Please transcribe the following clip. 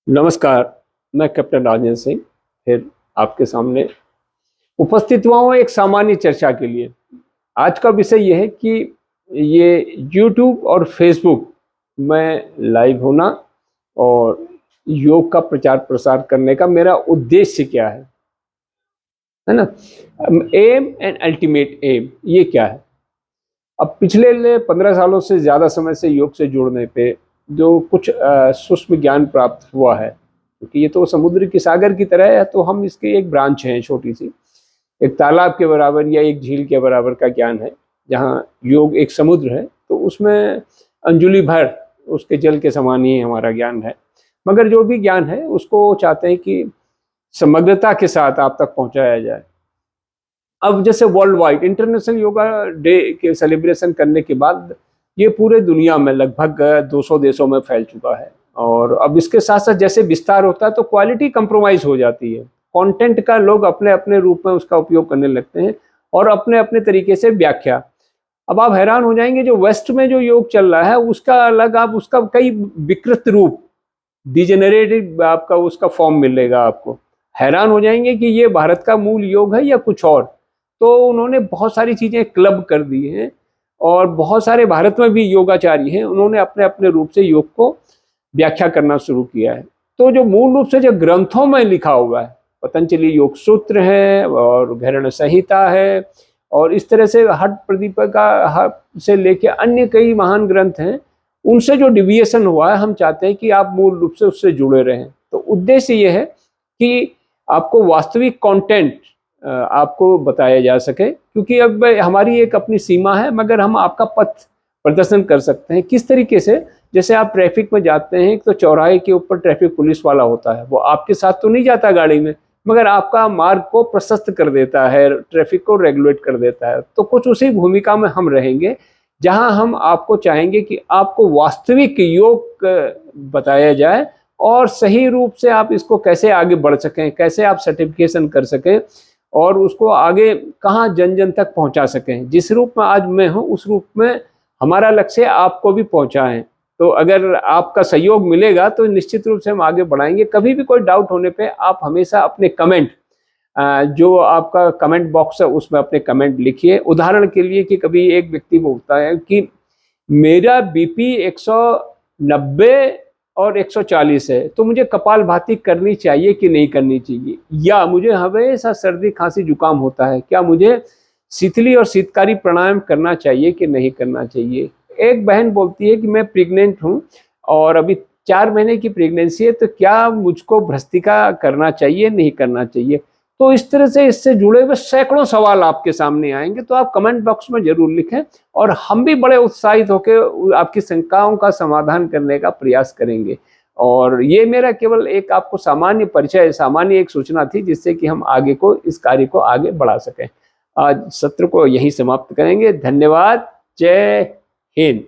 नमस्कार, मैं कैप्टन राजेंद्र सिंह फिर आपके सामने उपस्थित हुआ हूँ एक सामान्य चर्चा के लिए। आज का विषय यह है कि ये यूट्यूब और फेसबुक में लाइव होना और योग का प्रचार प्रसार करने का मेरा उद्देश्य क्या है ना? एम एंड अल्टीमेट एम ये क्या है? अब पिछले 15 सालों से ज़्यादा समय से योग से जुड़ने पे जो कुछ सूक्ष्म ज्ञान प्राप्त हुआ है, क्योंकि ये तो समुद्र की सागर की तरह है, तो हम इसकी एक ब्रांच हैं छोटी सी, एक तालाब के बराबर या एक झील के बराबर का ज्ञान है। जहाँ योग एक समुद्र है तो उसमें अंजुलि भर उसके जल के समान ही हमारा ज्ञान है। मगर जो भी ज्ञान है उसको चाहते हैं कि समग्रता के साथ आप तक पहुंचाया जाए। अब जैसे world wide international yoga day के सेलिब्रेशन करने के बाद ये पूरे दुनिया में लगभग 200 देशों में फैल चुका है। और अब इसके साथ साथ जैसे विस्तार होता है तो क्वालिटी कंप्रोमाइज हो जाती है। कंटेंट का लोग अपने अपने रूप में उसका उपयोग करने लगते हैं और अपने अपने तरीके से व्याख्या। अब आप हैरान हो जाएंगे, जो वेस्ट में जो योग चल रहा है उसका अलग, आप उसका कई विकृत रूप, डिजेनरेटिव आपका उसका फॉर्म मिलेगा आपको। हैरान हो जाएंगे कि ये भारत का मूल योग है या कुछ और। तो उन्होंने बहुत सारी चीज़ें क्लब कर दी हैं और बहुत सारे भारत में भी योगाचार्य हैं, उन्होंने अपने अपने रूप से योग को व्याख्या करना शुरू किया है। तो जो मूल रूप से जो ग्रंथों में लिखा हुआ है, पतंजलि योग सूत्र है और घृण संहिता है और इस तरह से हठ प्रदीपिका से लेके अन्य कई महान ग्रंथ हैं, उनसे जो डिविएशन हुआ है हम चाहते हैं कि आप मूल रूप से उससे जुड़े रहें। तो उद्देश्य ये है कि आपको वास्तविक कंटेंट आपको बताया जा सके, क्योंकि अब हमारी एक अपनी सीमा है, मगर हम आपका पथ प्रदर्शन कर सकते हैं। किस तरीके से? जैसे आप ट्रैफिक में जाते हैं तो चौराहे के ऊपर ट्रैफिक पुलिस वाला होता है, वो आपके साथ तो नहीं जाता गाड़ी में, मगर आपका मार्ग को प्रशस्त कर देता है, ट्रैफिक को रेगुलेट कर देता है। तो कुछ उसी भूमिका में हम रहेंगे, जहां हम आपको चाहेंगे कि आपको वास्तविक योग बताया जाए और सही रूप से आप इसको कैसे आगे बढ़ सकें, कैसे आप सर्टिफिकेशन कर सकें और उसको आगे कहाँ जन जन तक पहुंचा सकें। जिस रूप में आज मैं हूं उस रूप में हमारा लक्ष्य आपको भी पहुंचाएं। तो अगर आपका सहयोग मिलेगा तो निश्चित रूप से हम आगे बढ़ाएंगे। कभी भी कोई डाउट होने पे आप हमेशा अपने कमेंट, जो आपका कमेंट बॉक्स है उसमें अपने कमेंट लिखिए। उदाहरण के लिए कि कभी एक व्यक्ति बोलता है कि मेरा बीपी 190 और 140 है, तो मुझे कपालभाति करनी चाहिए कि नहीं करनी चाहिए, या मुझे हमेशा सर्दी खांसी जुकाम होता है, क्या मुझे शीतली और शीतकारी प्राणायाम करना चाहिए कि नहीं करना चाहिए। एक बहन बोलती है कि मैं प्रेग्नेंट हूँ और अभी 4 महीने की प्रेगनेंसी है, तो क्या मुझको भ्रष्टिका करना चाहिए नहीं करना चाहिए। तो इस तरह से इससे जुड़े हुए सैकड़ों सवाल आपके सामने आएंगे, तो आप कमेंट बॉक्स में जरूर लिखें और हम भी बड़े उत्साहित होकर आपकी शंकाओं का समाधान करने का प्रयास करेंगे। और ये मेरा केवल एक आपको सामान्य परिचय, सामान्य एक सूचना थी, जिससे कि हम आगे को इस कार्य को आगे बढ़ा सकें। आज सत्र को यहीं समाप्त करेंगे। धन्यवाद। जय हिंद।